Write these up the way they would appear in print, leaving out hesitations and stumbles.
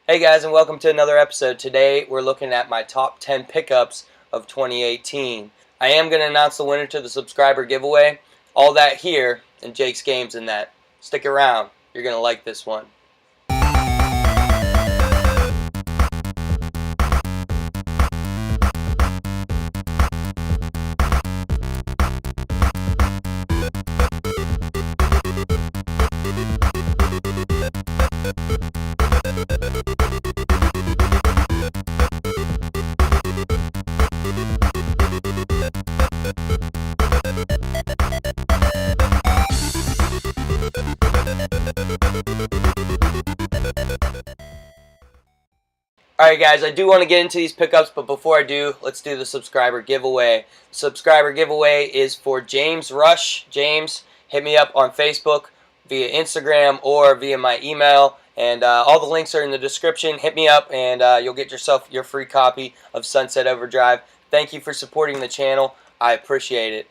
Hey guys, and welcome to another episode. Today we're looking at my top 10 pickups of 2018. I am going to announce the winner to the subscriber giveaway. All that here in Jake's Games and that. Stick around. You're going to like this one. Alright guys, I do want to get into these pickups, but before I do, let's do the subscriber giveaway. The subscriber giveaway is for James Rush. James, hit me up on Facebook, via Instagram, or via my email, and all the links are in the description. Hit me up and you'll get yourself your free copy of Sunset Overdrive. Thank you for supporting the channel. I appreciate it.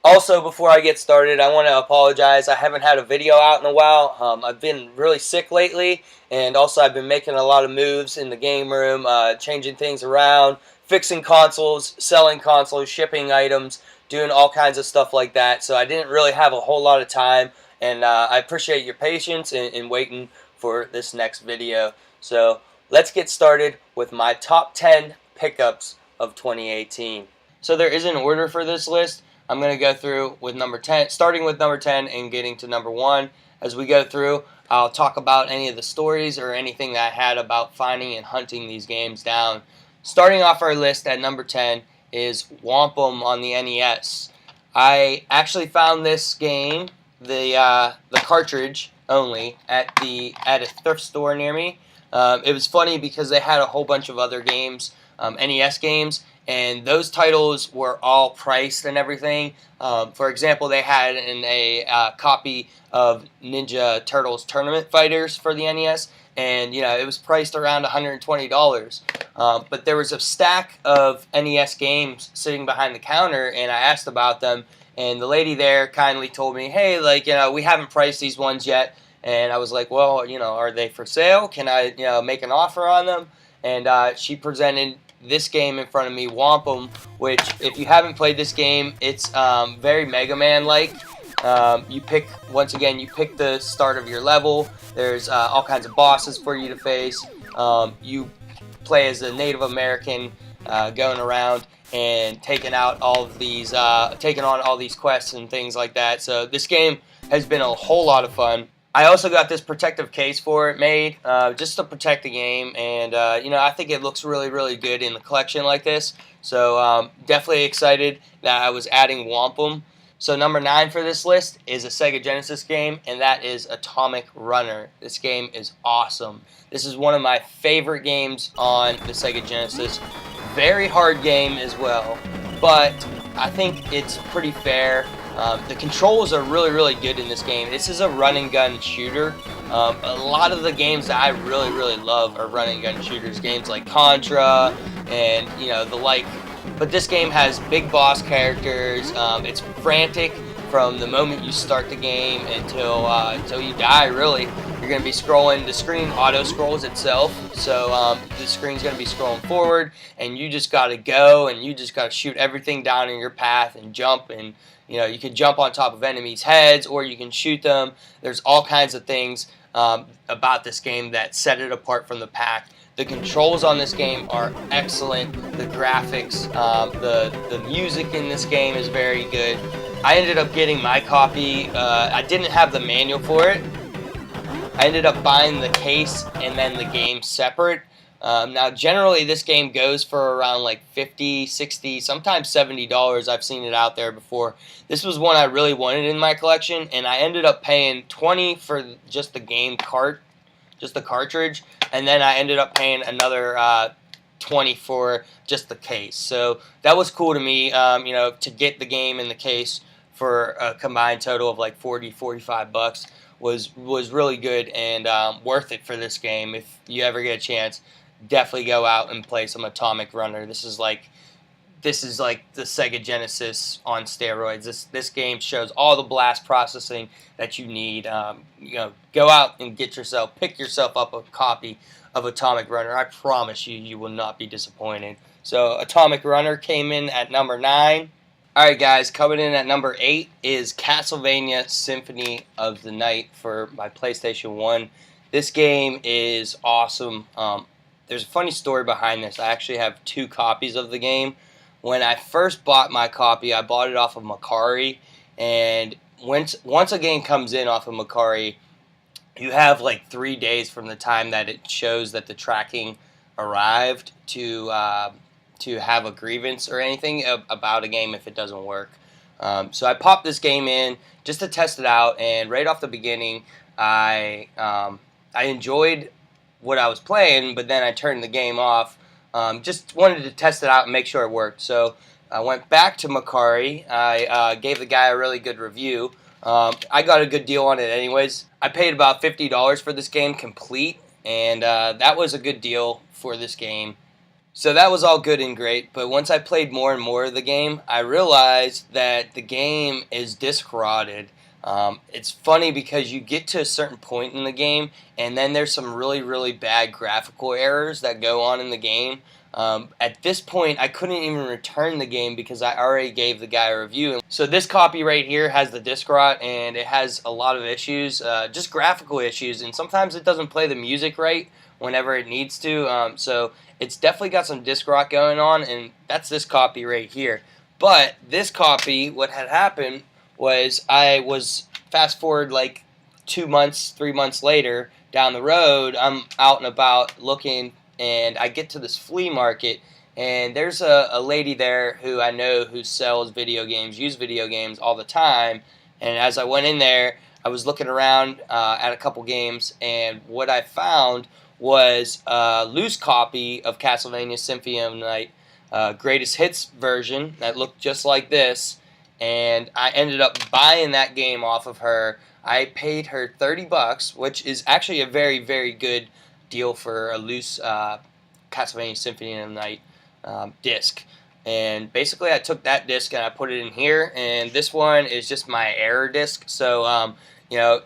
Also, before I get started, I want to apologize. I haven't had a video out in a while. I've been really sick lately, and also I've been making a lot of moves in the game room, changing things around, fixing consoles, selling consoles, shipping items, doing all kinds of stuff like that. So I didn't really have a whole lot of time, and I appreciate your patience in waiting for this next video. So let's get started with my top 10 pickups of 2018. So there is an order for this list. I'm going to go through with number 10, starting with number 10 and getting to number 1. As we go through, I'll talk about any of the stories or anything that I had about finding and hunting these games down. Starting off our list at number 10 is Wampum on the NES. I actually found this game, the cartridge only, at a thrift store near me. It was funny because they had a whole bunch of other games, NES games, and those titles were all priced and everything. For example, they had a copy of Ninja Turtles Tournament Fighters for the NES, and it was priced around $120. But there was a stack of NES games sitting behind the counter, and I asked about them, and the lady there kindly told me, hey, we haven't priced these ones yet. And I was like, well, are they for sale? Can I, make an offer on them? And she presented this game in front of me, Wampum, which, if you haven't played this game, it's very Mega Man-like. You pick the start of your level. There's all kinds of bosses for you to face. You play as a Native American going around and taking on all these quests and things like that. So this game has been a whole lot of fun. I also got this protective case for it made, just to protect the game, and I think it looks really, really good in the collection like this. So definitely excited that I was adding Wampum. So number 9 for this list is a Sega Genesis game, and that is Atomic Runner. This game is awesome. This is one of my favorite games on the Sega Genesis. Very hard game as well, but I think it's pretty fair. The controls are really, really good in this game. This is a run and gun shooter. A lot of the games that I really, really love are run and gun shooters. Games like Contra and the like. But this game has big boss characters. It's frantic from the moment you start the game until you die. Really, you're going to be scrolling. The screen auto scrolls itself, so the screen's going to be scrolling forward, and you just got to go and you just got to shoot everything down in your path and jump and. You can jump on top of enemies' heads, or you can shoot them. There's all kinds of things about this game that set it apart from the pack. The controls on this game are excellent. The graphics, the music in this game is very good. I ended up getting my copy. I didn't have the manual for it. I ended up buying the case and then the game separate. Now, generally, this game goes for around like $50, $60, sometimes $70. I've seen it out there before. This was one I really wanted in my collection, and I ended up paying $20 for just the game just the cartridge, and then I ended up paying another $20 for just the case. So that was cool to me, to get the game in the case for a combined total of like $40, $45 was really good and worth it for this game. If you ever get a chance, definitely go out and play some Atomic Runner. This is like the Sega Genesis on steroids. This game shows all the blast processing that you need. Go out and pick yourself up a copy of Atomic Runner. I promise you, you will not be disappointed. So Atomic Runner came in at number 9. Alright guys, coming in at number 8 is Castlevania Symphony of the Night for my PlayStation 1. This game is awesome. There's a funny story behind this. I actually have 2 copies of the game. When I first bought my copy, I bought it off of Macari, and once a game comes in off of Macari, you have like 3 days from the time that it shows that the tracking arrived to have a grievance or anything about a game if it doesn't work. So I popped this game in just to test it out, and right off the beginning, I enjoyed what I was playing, but then I turned the game off. Just wanted to test it out and make sure it worked. So I went back to Macari. I gave the guy a really good review. I got a good deal on it anyways. I paid about $50 for this game complete, and that was a good deal for this game. So that was all good and great, but once I played more and more of the game, I realized that the game is disc rotted. It's funny because you get to a certain point in the game, and then there's some really, really bad graphical errors that go on in the game. At this point, I couldn't even return the game because I already gave the guy a review. So this copy right here has the disc rot, and it has a lot of issues, just graphical issues, and sometimes it doesn't play the music right whenever it needs to. So it's definitely got some disc rot going on, and that's this copy right here. But this copy, what had happened was I was fast forward like 2 months, 3 months later down the road, I'm out and about looking, and I get to this flea market, and there's a lady there who I know who sells video games, used video games all the time. And as I went in there, I was looking around at a couple games, and what I found was a loose copy of Castlevania Symphony of the Night Greatest Hits version that looked just like this, and I ended up buying that game off of her. I paid her $30, which is actually a very, very good deal for a loose Castlevania Symphony of the Night disc. And basically I took that disc and I put it in here, and this one is just my error disc. So you know,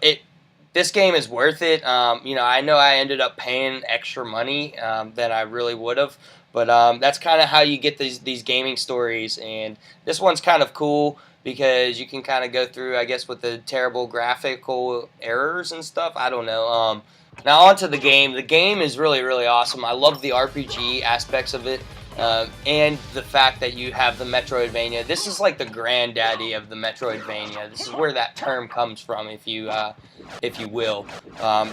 this game is worth it. You know I ended up paying extra money than I really would have, but that's kind of how you get these gaming stories. And this one's kind of cool because you can kind of go through, I guess, with the terrible graphical errors and stuff. I don't know. Now on to the game. The game is really, really awesome. I love the RPG aspects of it. And the fact that you have the Metroidvania. This is like the granddaddy of the Metroidvania. This is where that term comes from, if you will.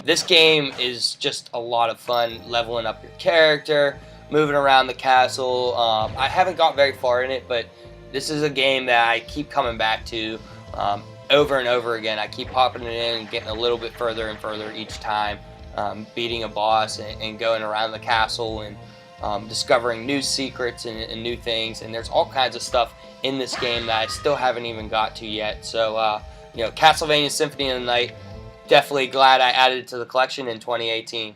This game is just a lot of fun, leveling up your character, moving around the castle. I haven't got very far in it, but this is a game that I keep coming back to over and over again. I keep popping it in and getting a little bit further and further each time, beating a boss and going around the castle and discovering new secrets and new things. And there's all kinds of stuff in this game that I still haven't even got to yet. So, you know, Castlevania Symphony of the Night, definitely glad I added it to the collection in 2018.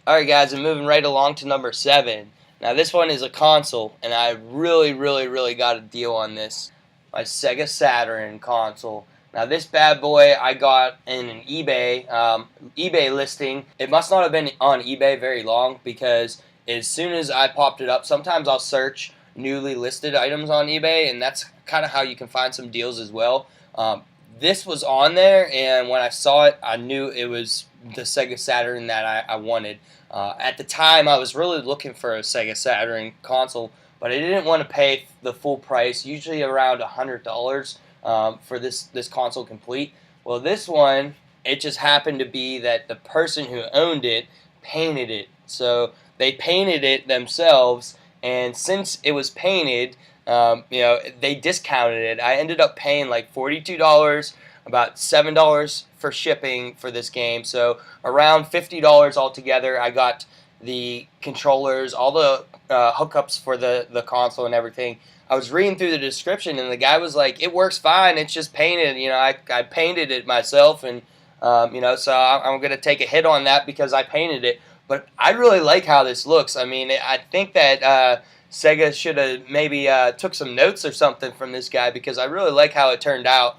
Alright guys, I'm moving right along to number 7. Now this one is a console, and I really, really, really got a deal on this. My Sega Saturn console. Now this bad boy I got in an eBay listing. It must not have been on eBay very long, because as soon as I popped it up, sometimes I'll search newly listed items on eBay, and that's kind of how you can find some deals as well. This was on there, and when I saw it, I knew it was the Sega Saturn that I wanted. At the time, I was really looking for a Sega Saturn console, but I didn't want to pay the full price, usually around $100 for this console complete. Well, this one, it just happened to be that the person who owned it painted it. So they painted it themselves, and since it was painted, you know, they discounted it. I ended up paying like $42, about $7 for shipping for this game, so around $50 altogether. I got the controllers, all the hookups for the console and everything. I was reading through the description, and the guy was like, "It works fine. It's just painted. You know, I painted it myself, and you know, so I'm gonna take a hit on that because I painted it." But I really like how this looks. I mean, I think that Sega should have maybe took some notes or something from this guy, because I really like how it turned out.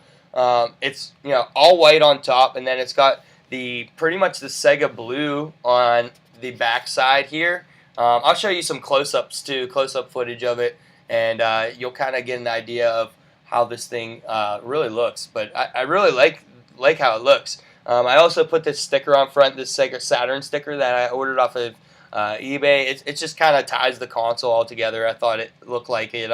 It's, you know, all white on top, and then it's got pretty much the Sega blue on the back side here. I'll show you some close-ups too, close-up footage of it, and you'll kind of get an idea of how this thing really looks. But I really like how it looks. I also put this sticker on front, this Sega Saturn sticker that I ordered off of eBay. It just kind of ties the console all together. I thought it looked like it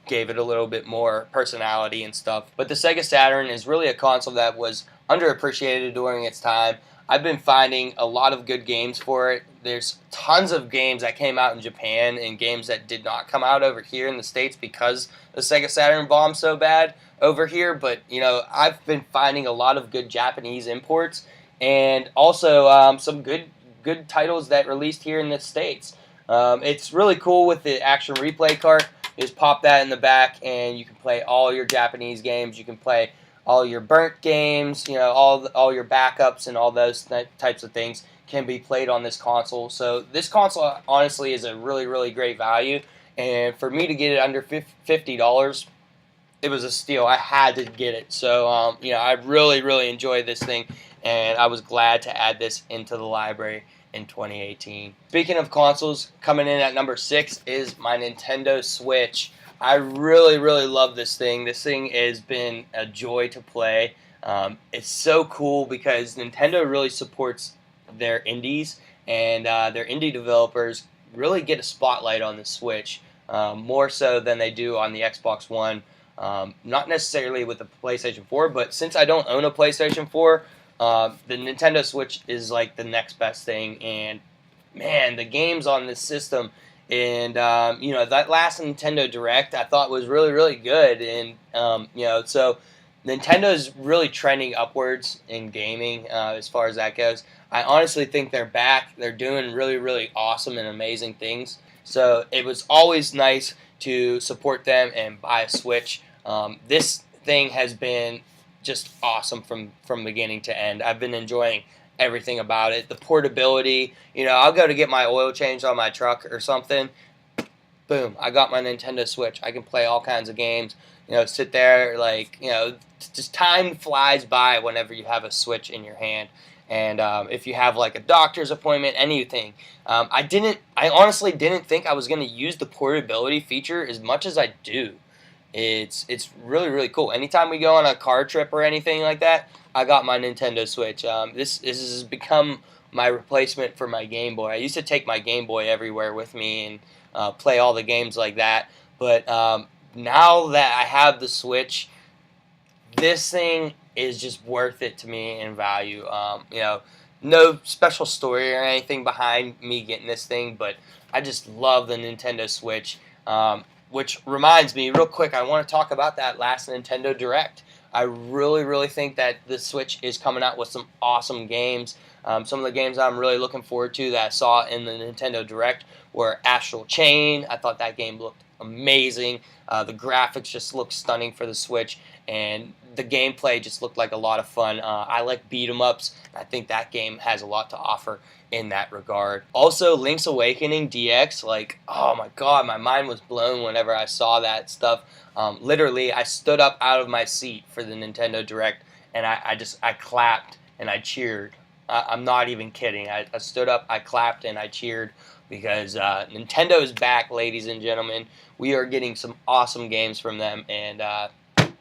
gave it a little bit more personality and stuff. But the Sega Saturn is really a console that was underappreciated during its time. I've been finding a lot of good games for it. There's tons of games that came out in Japan and games that did not come out over here in the States because the Sega Saturn bombed so bad over here. But, you know, I've been finding a lot of good Japanese imports and also some good titles that released here in the States. It's really cool with the action replay cart. You just pop that in the back and you can play all your Japanese games. You can play all your burnt games, you know, all your backups and all those types of things can be played on this console. So this console honestly is a really great value, and for me to get it under $50, it was a steal. I had to get it. So you know, I really enjoyed this thing, and I was glad to add this into the library in 2018. Speaking of consoles, coming in at number 6 is my Nintendo Switch. I really love this thing. This thing has been a joy to play. It's so cool because Nintendo really supports their indies, and their indie developers really get a spotlight on the Switch, more so than they do on the Xbox One. Not necessarily with the PlayStation 4, but since I don't own a PlayStation 4, the Nintendo Switch is like the next best thing. And man, the games on this system, and you know, that last Nintendo Direct I thought was really good, and you know, so Nintendo's really trending upwards in gaming as far as that goes. I honestly think they're back. They're doing really awesome and amazing things. So it was always nice to support them and buy a Switch. This thing has been just awesome from beginning to end. I've been enjoying everything about it. The portability, you know, I'll go to get my oil changed on my truck or something. Boom, I got my Nintendo Switch. I can play all kinds of games. You know, sit there, like, you know, just time flies by whenever you have a Switch in your hand. And if you have like a doctor's appointment, anything. I honestly didn't think I was going to use the portability feature as much as I do. It's really cool. Anytime we go on a car trip or anything like that, I got my Nintendo Switch. This has become my replacement for my Game Boy. I used to take my Game Boy everywhere with me and play all the games like that. But now that I have the Switch, this thing is just worth it to me in value. You know, no special story or anything behind me getting this thing, but I just love the Nintendo Switch. Which reminds me, real quick, I want to talk about that last Nintendo Direct. I really think that the Switch is coming out with some awesome games. Some of the games I'm really looking forward to that I saw in the Nintendo Direct were Astral Chain. I thought that game looked amazing. The graphics just looked stunning for the Switch, and the gameplay just looked like a lot of fun. I like beat 'em ups. I think that game has a lot to offer in that regard. Also, Link's Awakening DX, like, oh my god, my mind was blown whenever I saw that stuff. Literally, I stood up out of my seat for the Nintendo Direct, and I clapped and I cheered. I'm not even kidding. I stood up, I clapped, and I cheered because Nintendo is back, ladies and gentlemen. We are getting some awesome games from them, and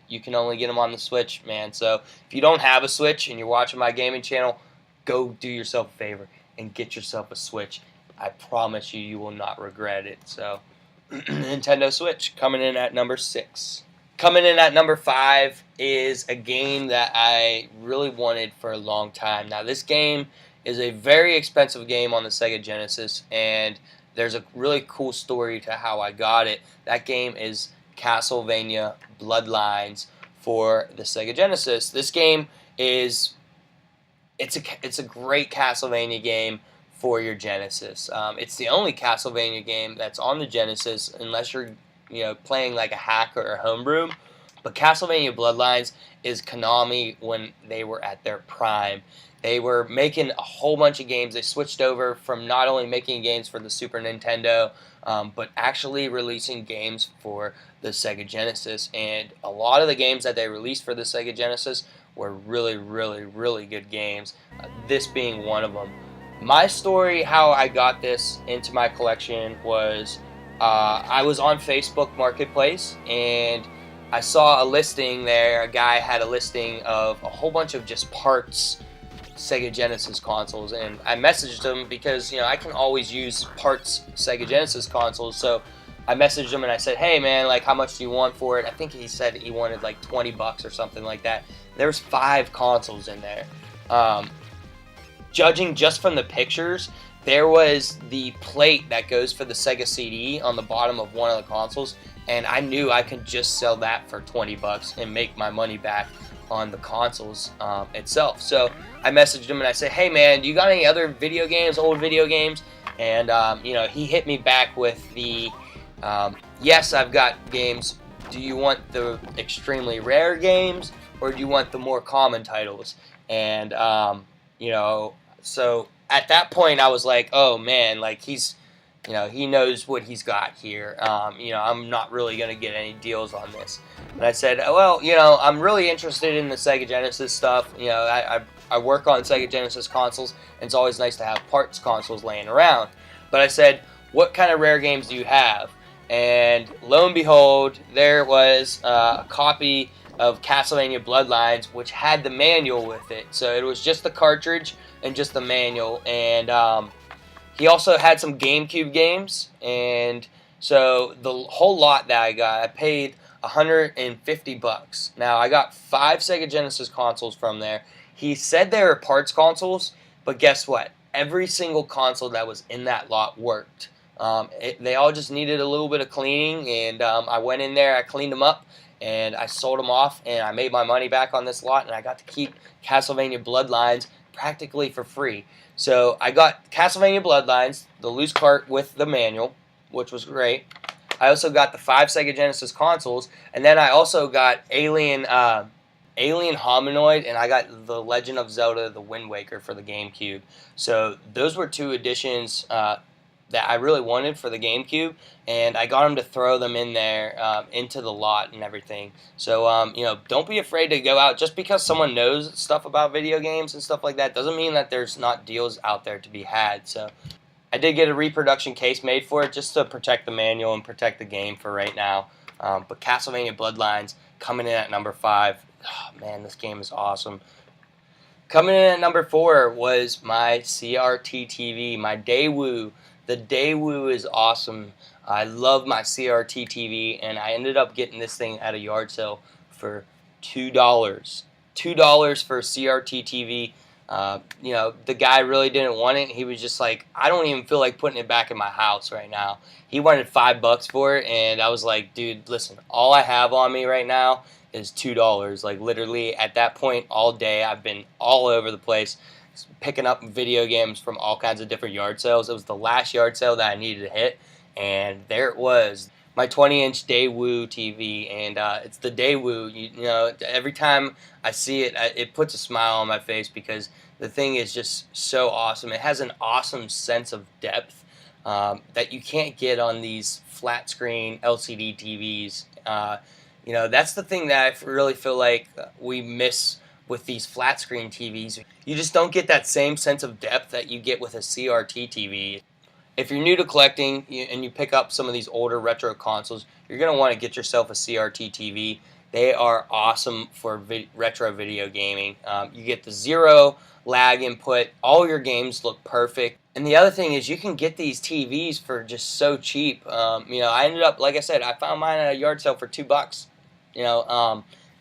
you can only get them on the Switch, man. So if you don't have a Switch and you're watching my gaming channel, go do yourself a favor and get yourself a Switch. I promise you, you will not regret it. So, Nintendo Switch coming in at number 6. Coming in at number 5 is a game that I really wanted for a long time. Now, this game is a very expensive game on the Sega Genesis, and there's a really cool story to how I got it. That game is Castlevania Bloodlines for the Sega Genesis. This game is it's a great Castlevania game for your Genesis. It's the only Castlevania game that's on the Genesis, unless you're playing like a hack or a homebrew. But Castlevania Bloodlines is Konami when they were at their prime. They were making a whole bunch of games. They switched over from not only making games for the Super Nintendo, but actually releasing games for the Sega Genesis. And a lot of the games that they released for the Sega Genesis were really good games, this being one of them. My story, how I got this into my collection, was I was on Facebook Marketplace and I saw a listing there. A guy had a listing of a whole bunch of just parts Sega Genesis consoles, and I messaged him because, I can always use parts Sega Genesis consoles. So I messaged him and I said, hey man, like, how much do you want for it? I think he said he wanted like 20 bucks or something like that. There's 5 consoles in there. Judging just from the pictures, there was the plate that goes for the Sega CD on the bottom of one of the consoles, and I knew I could just sell that for 20 bucks and make my money back on the consoles itself. So I messaged him and I said, hey man, do you got any other video games, old video games? And he hit me back with the yes, I've got games. Do you want the extremely rare games, or do you want the more common titles? And so at that point I was like, oh man, like he's, he knows what he's got here. I'm not really gonna get any deals on this. And I said, well, I'm really interested in the Sega Genesis stuff. I work on Sega Genesis consoles, and it's always nice to have parts consoles laying around. But I said, what kind of rare games do you have? And lo and behold, there was a copy of Castlevania Bloodlines, which had the manual with it. So it was just the cartridge and just the manual. And he also had some GameCube games. And so the whole lot that I got, I paid $150. Now, I got 5 Sega Genesis consoles from there. He said they were parts consoles, but guess what? Every single console that was in that lot worked. They all just needed a little bit of cleaning, and I went in there, I cleaned them up, and I sold them off, and I made my money back on this lot, and I got to keep Castlevania Bloodlines practically for free. So I got Castlevania Bloodlines, the loose cart with the manual, which was great. I also got the 5 Sega Genesis consoles, and then I also got Alien Hominoid, and I got The Legend of Zelda: The Wind Waker for the GameCube. So those were 2 editions that I really wanted for the GameCube, and I got them to throw them in there into the lot and everything. So don't be afraid to go out. Just because someone knows stuff about video games and stuff like that doesn't mean that there's not deals out there to be had. So I did get a reproduction case made for it just to protect the manual and protect the game for right now. But Castlevania Bloodlines coming in at number 5. Oh, man, this game is awesome. Coming in at number 4 was my CRT TV, my Daewoo. The Daewoo is awesome. I love my CRT TV, and I ended up getting this thing at a yard sale for $2. $2 for a CRT TV. The guy really didn't want it. He was just like, I don't even feel like putting it back in my house right now. He wanted $5 for it, and I was like, dude, listen, all I have on me right now is $2. Like, literally, at that point, all day, I've been all over the place picking up video games from all kinds of different yard sales. It was the last yard sale that I needed to hit, and there it was, my 20-inch Daewoo TV, and it's the Daewoo. Every time I see it, it puts a smile on my face because the thing is just so awesome. It has an awesome sense of depth that you can't get on these flat screen LCD TVs. That's the thing that I really feel like we miss with these flat screen TVs. You just don't get that same sense of depth that you get with a CRT TV. If you're new to collecting and you pick up some of these older retro consoles, you're going to want to get yourself a CRT TV. They are awesome for retro video gaming. You get the 0 lag input. All your games look perfect. And the other thing is you can get these TVs for just so cheap. I ended up, like I said, I found mine at a yard sale for $2.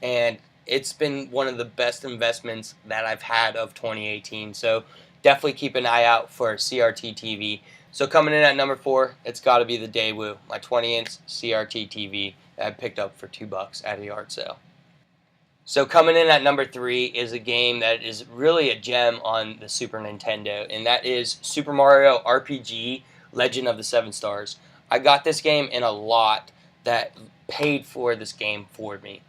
And it's been one of the best investments that I've had of 2018. So definitely keep an eye out for a CRT TV. So coming in at number 4, it's got to be the Daewoo, my 20-inch CRT TV that I picked up for $2 at a yard sale. So coming in at number 3 is a game that is really a gem on the Super Nintendo, and that is Super Mario RPG Legend of the Seven Stars. I got this game in a lot that paid for this game for me.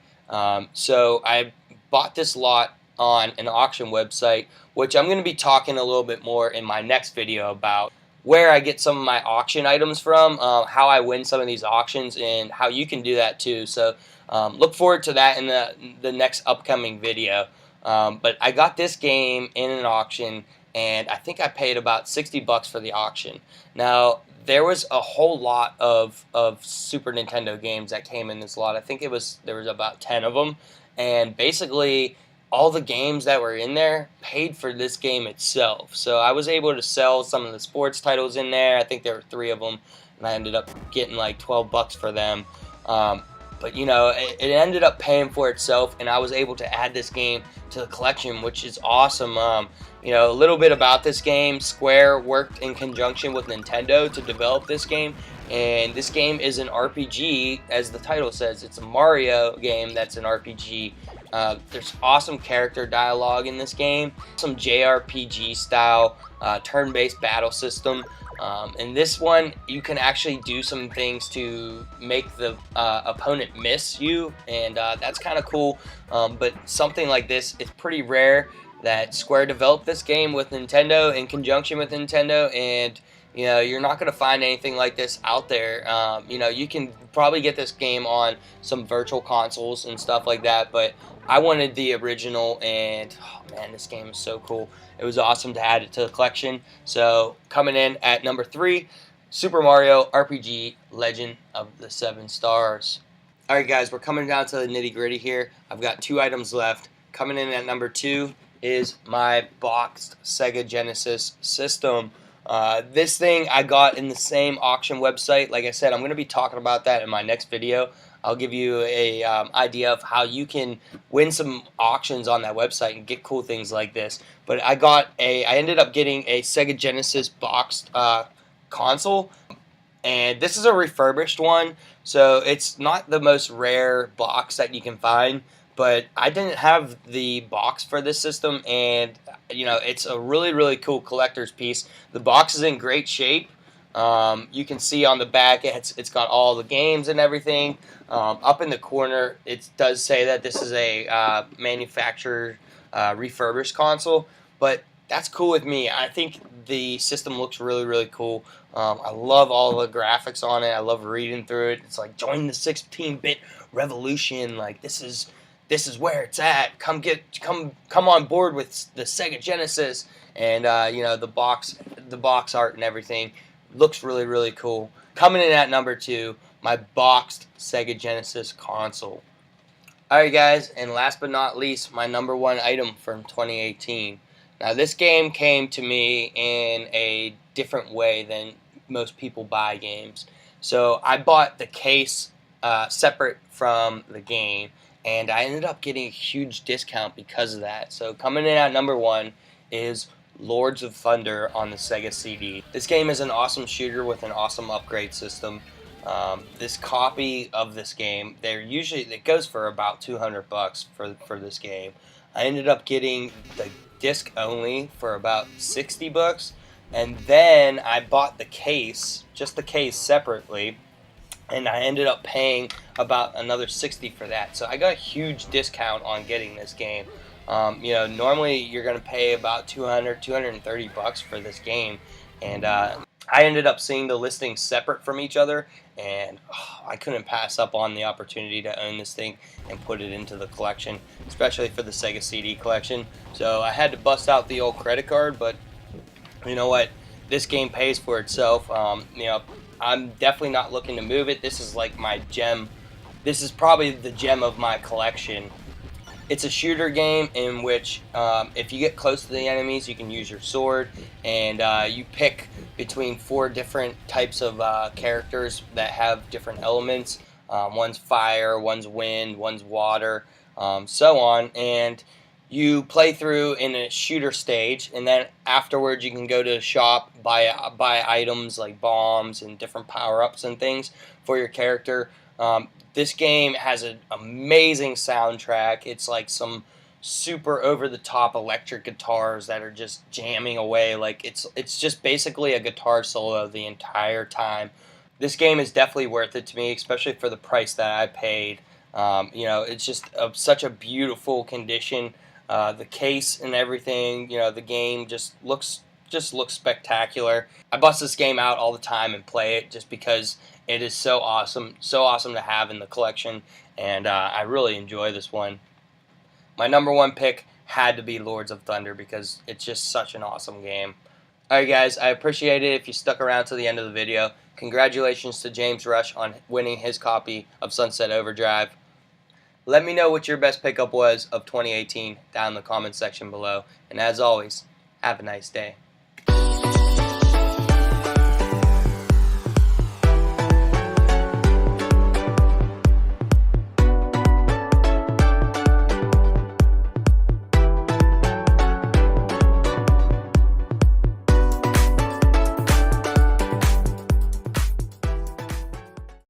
So I bought this lot on an auction website, which I'm going to be talking a little bit more in my next video about where I get some of my auction items from, how I win some of these auctions, and how you can do that too. So look forward to that in the next upcoming video. But I got this game in an auction and I think I paid about $60 for the auction. Now, there was a whole lot of Super Nintendo games that came in this lot. I think there was about 10 of them, and basically all the games that were in there paid for this game itself. So I was able to sell some of the sports titles in there. I think there were 3 of them, and I ended up getting like $12 for them. But you know, it ended up paying for itself, and I was able to add this game to the collection, which is awesome. You know, a little bit about this game: Square worked in conjunction with Nintendo to develop this game, and this game is an RPG, as the title says. It's a Mario game that's an RPG. There's awesome character dialogue in this game, some JRPG style turn-based battle system. In this one, you can actually do some things to make the opponent miss you, and that's kind of cool. But something like this, it's pretty rare that Square developed this game with Nintendo, in conjunction with Nintendo, and you know, you're not going to find anything like this out there. You know, you can probably get this game on some virtual consoles and stuff like that, but I wanted the original, and oh man, this game is so cool. It was awesome to add it to the collection. So coming in at number 3, Super Mario RPG Legend of the Seven Stars. Alright guys, we're coming down to the nitty gritty here. I've got 2 items left. Coming in at number 2 is my boxed Sega Genesis system. This thing I got in the same auction website. Like I said, I'm going to be talking about that in my next video. I'll give you a idea of how you can win some auctions on that website and get cool things like this. But I ended up getting a Sega Genesis boxed console, and this is a refurbished one, so it's not the most rare box that you can find. But I didn't have the box for this system, and you know, it's a really cool collector's piece. The box is in great shape. You can see on the back it's got all the games and everything. Up in the corner, it does say that this is a manufacturer refurbished console, but that's cool with me. I think the system looks really cool. I love all the graphics on it. I love reading through it. It's like, join the 16-bit revolution. Like, this is where it's at. Come on board with the Sega Genesis, and you know, the box art and everything looks really cool. Coming in at number 2, my boxed Sega Genesis console. Alright guys, and last but not least, my number 1 item from 2018. Now this game came to me in a different way than most people buy games. So I bought the case separate from the game, and I ended up getting a huge discount because of that. So coming in at number 1 is Lords of Thunder on the Sega CD. This game is an awesome shooter with an awesome upgrade system. This copy of this game, it goes for about $200 for this game. I ended up getting the disc only for about $60, and then I bought the case, just the case separately, and I ended up paying about another $60 for that. So I got a huge discount on getting this game. You know, normally you're going to pay about $230 for this game, and I ended up seeing the listings separate from each other, and I couldn't pass up on the opportunity to own this thing and put it into the collection, especially for the Sega CD collection. So I had to bust out the old credit card, but you know what? This game pays for itself. You know, I'm definitely not looking to move it. This is like my gem. This is probably the gem of my collection. It's a shooter game in which if you get close to the enemies, you can use your sword, and you pick between 4 different types of characters that have different elements. One's fire, one's wind, one's water, so on. And you play through in a shooter stage, and then afterwards you can go to a shop, buy items like bombs and different power-ups and things for your character. This game has an amazing soundtrack. It's like some super over-the-top electric guitars that are just jamming away. Like it's just basically a guitar solo the entire time. This game is definitely worth it to me, especially for the price that I paid. You know, it's just such a beautiful condition. The case and everything. You know, the game just looks spectacular. I bust this game out all the time and play it just because it is so awesome to have in the collection, and I really enjoy this one. My number 1 pick had to be Lords of Thunder because it's just such an awesome game. Alright guys, I appreciate it if you stuck around to the end of the video. Congratulations to James Rush on winning his copy of Sunset Overdrive. Let me know what your best pickup was of 2018 down in the comments section below. And as always, have a nice day.